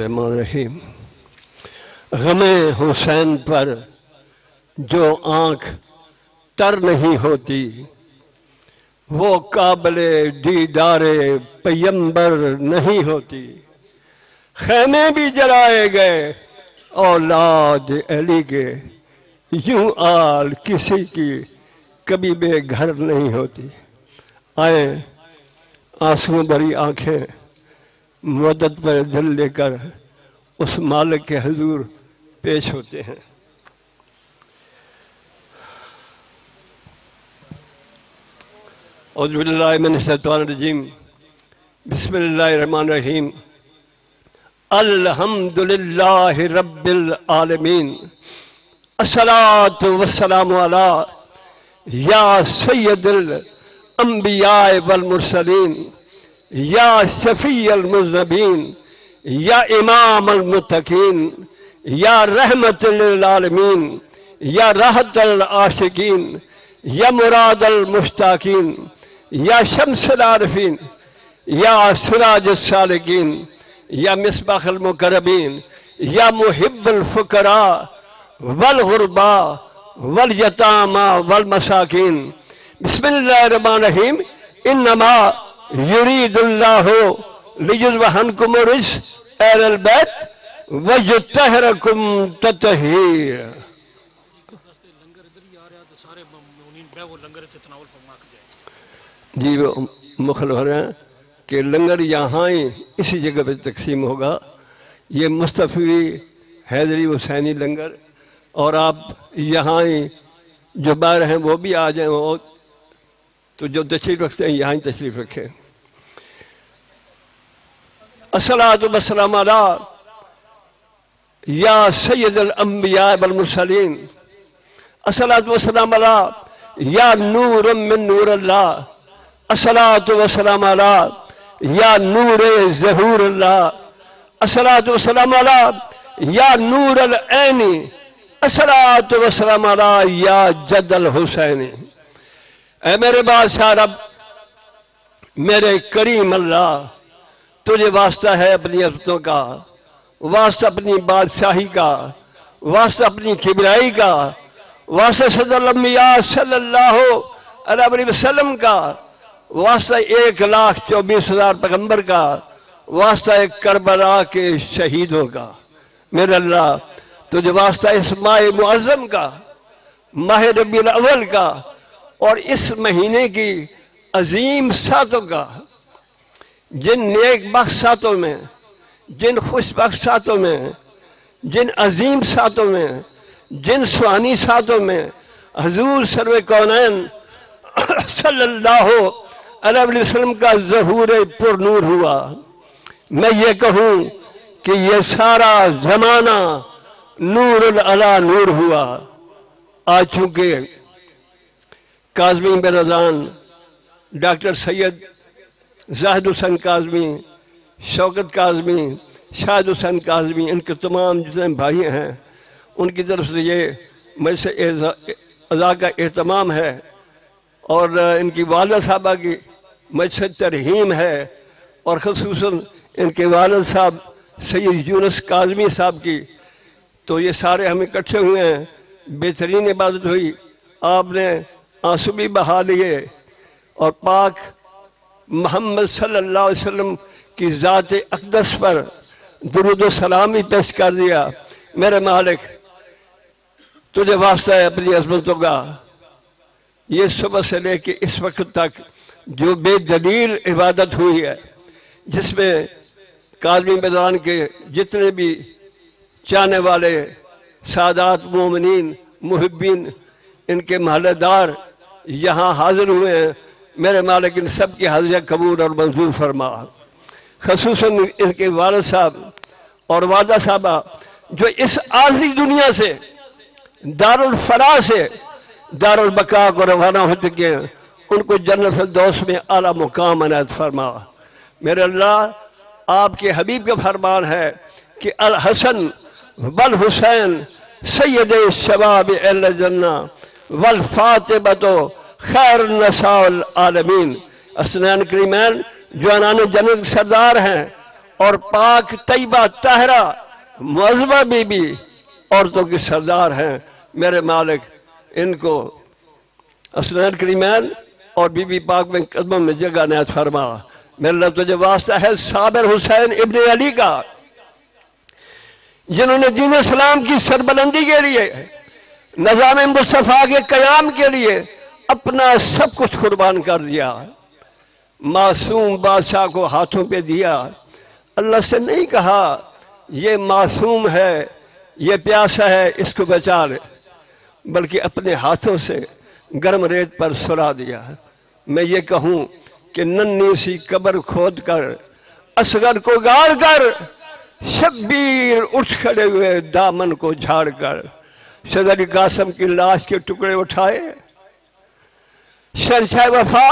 الرحمن الرحیم۔ غم حسین پر جو آنکھ تر نہیں ہوتی وہ قابل دیدار پیمبر نہیں ہوتی۔ خیمے بھی جلائے گئے اولاد علی کے، یوں آل کسی کی کبھی بے گھر نہیں ہوتی۔ آئیں آنسو بھری آنکھیں مدد پر دل لے کر اس مالک کے حضور پیش ہوتے ہیں۔ اعوذ باللہ من الشیطان الرجیم، بسم اللہ الرحمن الرحیم۔ الحمدللہ رب العالمین، الصلاۃ والسلام علی یا سید الانبیاء والمرسلین، یا شفیع المذنبین، یا امام المتقین، یا رحمت للعالمین، یا راحت العاشقین، یا مراد المشتاقین، یا شمس العارفین، یا سراج السالکین، یا مصباح المقربین، یا محب الفقراء والغرباء والیتامى والمساکین۔ بسم اللہ الرحمن الرحیم۔ انما یرید اللہ لیذہب عنکم الرجس اہل البیت ویطہرکم تطہیرا۔ جی وہ مخل ہو رہے ہیں کہ لنگر یہاں ہی اسی جگہ پہ تقسیم ہوگا۔ یہ مصطفی حیدری حسینی لنگر، اور آپ یہاں ہی جو باہر ہیں وہ بھی آ جائیں، وہ تو جو تشریف رکھتے ہیں یہاں ہی تشریف رکھیں۔ الصلاۃ والسلام علی یا سید الانبیاء والمرسلین، الصلاۃ والسلام علی یا نور من نور اللہ، الصلاۃ والسلام علی یا نور ظہور اللہ، الصلاۃ والسلام علی یا نور العین، الصلاۃ والسلام علی یا جد الحسین۔ اے میرے بادشاہ رب، میرے کریم اللہ، تجھے واسطہ ہے اپنی عظمتوں کا، واسطہ اپنی بادشاہی کا، واسطہ اپنی کبریائی کا، واسطہ صدر الانبیاء صلی اللہ علیہ وسلم کا، واسطہ 1,24,000 پیغمبر کا، واسطہ کربلا کے شہیدوں کا۔ میرے اللہ، تجھے واسطہ اس ماہ معظم کا، ماہ ربیع الاول کا، اور اس مہینے کی عظیم ساتوں کا، جن نیک بخت ساتوں میں، جن خوش بخت ساتوں میں، جن عظیم ساتوں میں، جن سہانی ساتوں میں حضور سرور کونین صلی اللہ علیہ وسلم کا ظہور پر نور ہوا۔ میں یہ کہوں کہ یہ سارا زمانہ نور علی نور ہوا۔ آج چونکہ کاظمی برادران ڈاکٹر سید زاہد حسین کاظمی، شوکت کاظمی، شاہد حسین کاظمی، ان کے تمام جتنے بھائی ہیں ان کی طرف سے یہ مجلس اعزاز کا اہتمام ہے، اور ان کی والدہ صاحبہ کی مجلس ترحیم ہے، اور خصوصاً ان کے والد صاحب سید یونس کاظمی صاحب کی۔ تو یہ سارے ہم اکٹھے ہوئے ہیں، بہترین عبادت ہوئی، آپ نے آنسو بھی بہا لیے، اور پاک محمد صلی اللہ علیہ وسلم کی ذات اقدس پر درود و سلام بھی پیش کر دیا۔ میرے مالک، تجھے واسطہ ہے اپنی عظمتوں کا، یہ صبح سے لے کے اس وقت تک جو بے دلیل عبادت ہوئی ہے، جس میں کاظمی برادران کے جتنے بھی چاہنے والے سادات مومنین محبین، ان کے محلہ دار یہاں حاضر ہوئے ہیں، میرے مالک ان سب کی حاضریاں قبول اور منظور فرما۔ خصوصاً ان کے والد صاحب اور والدہ صاحبہ جو اس عارضی دنیا سے، دار الفنا سے دار البقاء کو روانہ ہو چکے ہیں، ان کو جنت الفردوس میں اعلیٰ مقام عنایت فرما۔ میرے اللہ، آپ کے حبیب کا فرمان ہے کہ الحسن والحسین سید شباب اہل الجنہ والفاطمۃ خیر النساء العالمین۔ اسنان کریمین جو عنان جنت سردار ہیں، اور پاک طیبہ طاہرہ معظمہ بی بی عورتوں کی سردار ہیں میرے مالک، ان کو حسنین کریمین اور بی بی پاک میں قدموں میں جگہ عنایت فرما۔ میرے اللہ تجھے واسطہ ہے صابر حسین ابن علی کا، جنہوں نے دین اسلام کی سربلندی کے لیے، نظام مصطفیٰ کے قیام کے لیے اپنا سب کچھ قربان کر دیا، معصوم بادشاہ کو ہاتھوں پہ دیا۔ اللہ سے نہیں کہا یہ معصوم ہے، یہ پیاسا ہے، اس کو بچا لے، بلکہ اپنے ہاتھوں سے گرم ریت پر سلا دیا۔ میں یہ کہوں کہ ننھی سی قبر کھود کر، اصغر کو گاڑ کر، شبیر اٹھ کھڑے ہوئے دامن کو جھاڑ کر سید علی قاسم کی لاش کے ٹکڑے اٹھائے۔ شہنشاہ وفا،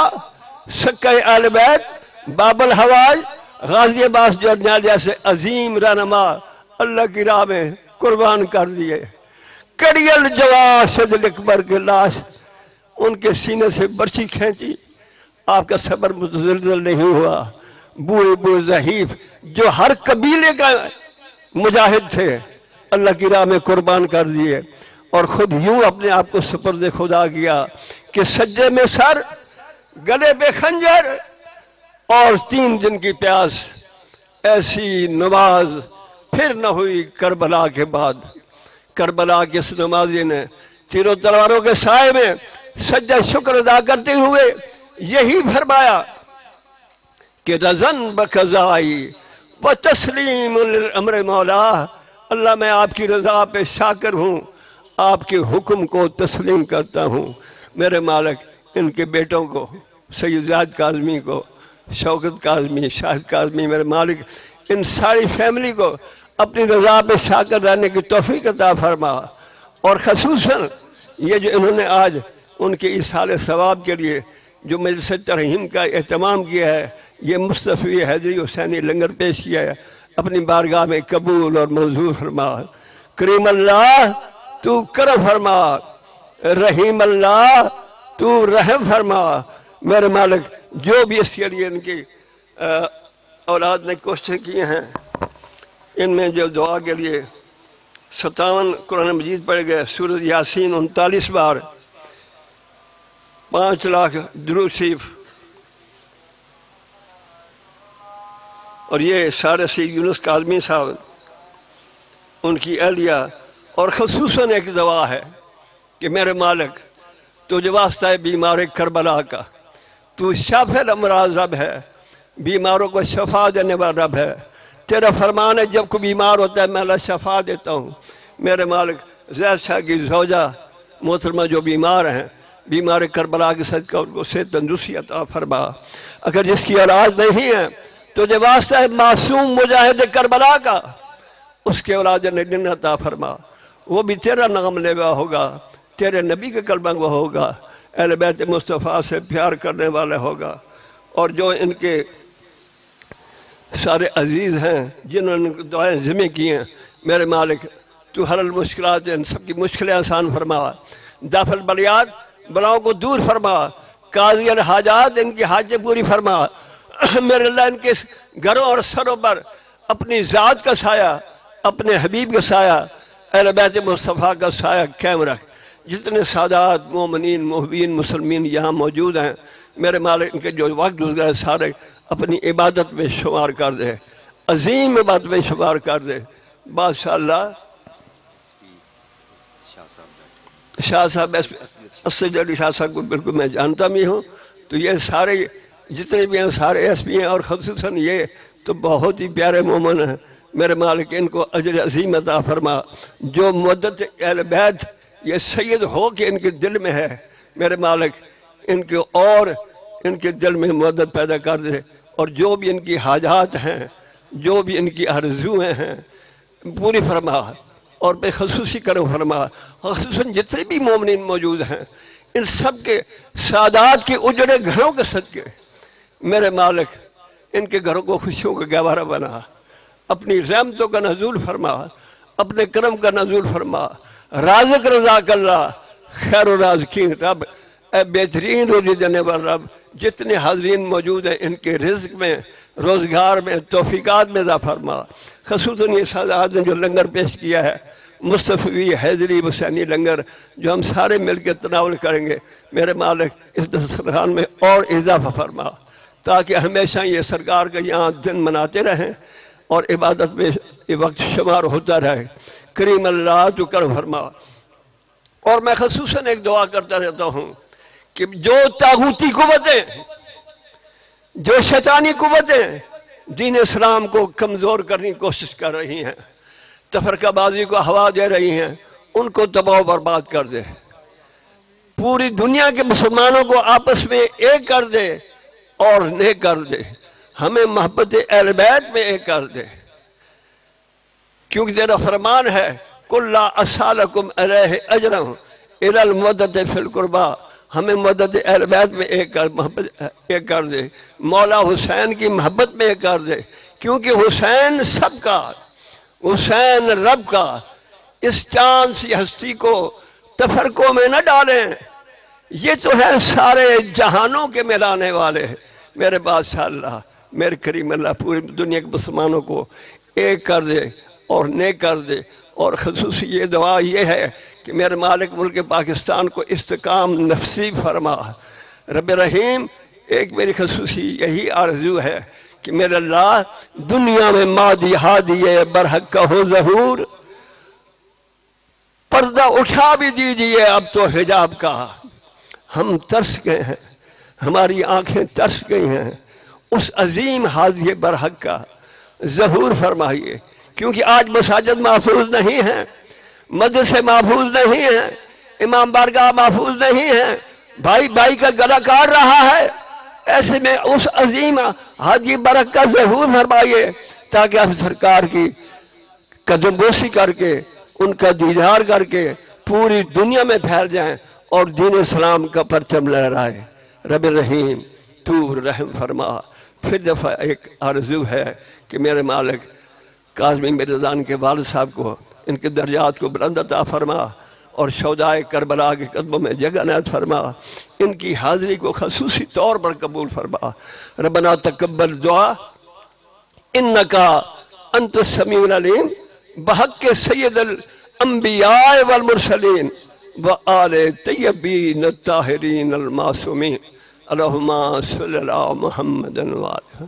سکہ اہل بیت، باب الحواج، غازی عباس جرنیل جیسے عظیم رہنما اللہ کی راہ میں قربان کر دیے۔ کڑیل جواب سید علی اکبر کی لاش، ان کے سینے سے برچھی کھینچی، آپ کا صبر متزلزل نہیں ہوا۔ بوڑھے بوڑھے ضعیف جو ہر قبیلے کا مجاہد تھے اللہ کی راہ میں قربان کر دیے، اور خود یوں اپنے آپ کو سپرد خدا کیا کہ سجدے میں سر، گلے پہ خنجر، اور 3 دن کی پیاس۔ ایسی نماز پھر نہ ہوئی کربلا کے بعد۔ کربلا کے اس نمازی نے تیروں تلواروں کے سائے میں سجدہ شکر ادا کرتے ہوئے یہی فرمایا کہ رضن بقضائی و تسلیم للامر مولا، اللہ میں آپ کی رضا پہ شاکر ہوں، آپ کے حکم کو تسلیم کرتا ہوں۔ میرے مالک، ان کے بیٹوں کو، سید زیاد کاظمی کو، شوکت کاظمی، شاہد کاظمی، میرے مالک ان ساری فیملی کو اپنی رضا پہ شاکر رہنے کی توفیق عطا فرما، اور خصوصاً یہ جو انہوں نے آج ان کے ایصال ثواب کے لیے جو مجلس ترحیم کا اہتمام کیا ہے، یہ مصطفی حیدری حسینی لنگر پیش کیا ہے، اپنی بارگاہ میں قبول اور منظور فرما۔ کریم اللہ تو کرم فرما، رحیم اللہ تو رحم فرما۔ میرے مالک، جو بھی اس کے لیے ان کی اولاد نے کوششیں کی ہیں، ان میں جو دعا کے لیے 57 قرآن مجید پڑھ گئے، سورۃ یاسین 39 بار، 5 لاکھ درود شریف، اور یہ سارے سید یونس کاظمی صاحب، ان کی اہلیہ، اور خصوصاً ایک دعا ہے کہ میرے مالک تجھے واسطہ ہے بیمار کربلا کا، تو شافی الامراض رب ہے، بیماروں کو شفا دینے والا رب ہے۔ تیرا فرمان ہے جب کوئی بیمار ہوتا ہے میں اللہ شفا دیتا ہوں۔ میرے مالک، زید شاہ کی زوجہ محترمہ جو بیمار ہیں، بیمار کربلا کے صدقہ ان کو صحت تندرستی عطا فرما۔ اگر جس کی اولاد نہیں ہے تجھے واسطہ ہے معصوم مجاہد کربلا کا، اس کے اولاد نگن عطا فرما، وہ بھی تیرا نام لیوا ہوگا، تیرے نبی کے کلمہ وہ ہوگا، اہل بیت مصطفیٰ سے پیار کرنے والا ہوگا۔ اور جو ان کے سارے عزیز ہیں جنہوں نے دعائیں ذمہ کی ہیں، میرے مالک تو حل المشکلات، ان سب کی مشکلیں آسان فرما، دفع البلیات، بلاؤں کو دور فرما، قاضی الحاجات، ان کی حاجتیں پوری فرما۔ میرے اللہ ان کے گھروں اور سروں پر اپنی ذات کا سایہ، اپنے حبیب کا سایہ، اہل بیت مصطفیٰ کا سایہ قائم رکھ۔ جتنے سادات، مومنین، محبین، مسلمین یہاں موجود ہیں، میرے مالک ان کے جو وقت گزرا ہے سارے اپنی عبادت میں شمار کر دے، عظیم عبادت میں شمار کر دے۔ بادشاہ اللہ شاہ صاحب، اسد علی شاہ صاحب کو بالکل میں جانتا بھی ہوں، تو یہ سارے جتنے بھی ہیں سارے ایس پی ہیں، اور خصوصاً یہ تو بہت ہی پیارے مومن ہیں۔ میرے مالک ان کو اجر عظیم عطا فرما۔ جو مدت اہل بیت یہ سید ہو کہ ان کے دل میں ہے، میرے مالک ان کے اور ان کے دل میں مدت پیدا کر دے، اور جو بھی ان کی حاجات ہیں، جو بھی ان کی آرزویں ہیں پوری فرما، اور بے خصوصی کرم فرما۔ خصوصاً جتنے بھی مومنین موجود ہیں ان سب کے سادات کے اجڑے گھروں کے صدقے میرے مالک ان کے گھروں کو خوشیوں کا گہوارہ بنا، اپنی رحمتوں کا نزول فرما، اپنے کرم کا نزول فرما۔ رازق رزاق اللہ، خیر الرازقین رب، اے بہترین روزی دینے والا رب، جتنے حاضرین موجود ہیں ان کے رزق میں روزگار میں، توفیقات میں اضافہ فرما۔ خصوصاً یہ سادات نے جو لنگر پیش کیا ہے، مصطفی حیدری حسینی لنگر، جو ہم سارے مل کے تناول کریں گے، میرے مالک اس دسترخوان میں اور اضافہ فرما، تاکہ ہمیشہ یہ سرکار کا یہاں دن مناتے رہیں اور عبادت میں یہ وقت شمار ہوتا رہے۔ کریم اللہ تو کرم فرما۔ اور میں خصوصاً ایک دعا کرتا رہتا ہوں کہ جو طاغوتی قوتیں، جو شیطانی قوتیں دین اسلام کو کمزور کرنے کی کوشش کر رہی ہیں، تفرقہ بازی کو ہوا دے رہی ہیں، ان کو تباہ و برباد کر دے، پوری دنیا کے مسلمانوں کو آپس میں ایک کر دے اور نیک کر دے، ہمیں محبت اہل بیت میں ایک کر دے، کیونکہ تیرا فرمان ہے قُلْ لَا أَسْأَلُكُمْ عَلَيْهِ أَجْرًا إِلَّا الْمَوَدَّةَ فِي الْقُرْبَىٰ، ہمیں مدد اہل بیت میں ایک کر دے، مولا حسین کی محبت میں ایک کر دے، کیونکہ حسین سب کا، حسین رب کا، اس چاند سی ہستی کو تفرقوں میں نہ ڈالیں، یہ تو ہے سارے جہانوں کے ملانے والے، میرے بادشاہ اللہ، میرے کریم اللہ، پوری دنیا کے مسلمانوں کو ایک کر دے اور نیک کر دے۔ اور خصوصی یہ دعا یہ ہے کہ میرے مالک ملک پاکستان کو استحکام نصیب فرما۔ رب رحیم، ایک میری خصوصی یہی آرزو ہے کہ میرے اللہ دنیا میں مادی ہادی برحق کا ہو ظہور، پردہ اٹھا بھی دیجئے اب تو حجاب کا، ہم ترس گئے ہیں، ہماری آنکھیں ترس گئی ہیں، اس عظیم ہادی برحق کا ظہور فرمائیے، کیونکہ آج مساجد محفوظ نہیں ہیں، مدرسے محفوظ نہیں ہیں، امام بارگاہ محفوظ نہیں ہیں، بھائی بھائی کا گلا کاٹ رہا ہے، ایسے میں اس عظیم ہادی برحق کا ظہور فرمائیے، تاکہ ہم سرکار کی قدم بوسی کر کے، ان کا دیدار کر کے پوری دنیا میں پھیل جائیں اور دین اسلام کا پرچم لہرائے۔ رب رحیم تو رحم فرما۔ پھر دفعہ ایک آرزو ہے کہ میرے مالک کاظمی مرزان کے والد صاحب کو، ان کے درجات کو بلند عطا فرما اور شہدائے کربلا کے قدموں میں جگہ عنایت فرما، ان کی حاضری کو خصوصی طور پر قبول فرما۔ ربنا تقبل دعا انکا انت السمیع العلیم بحق سید الانبیاء والمرسلین وآل طیبین الطاہرین المعصومین، اللہم صلی اللہ محمد وآلہ۔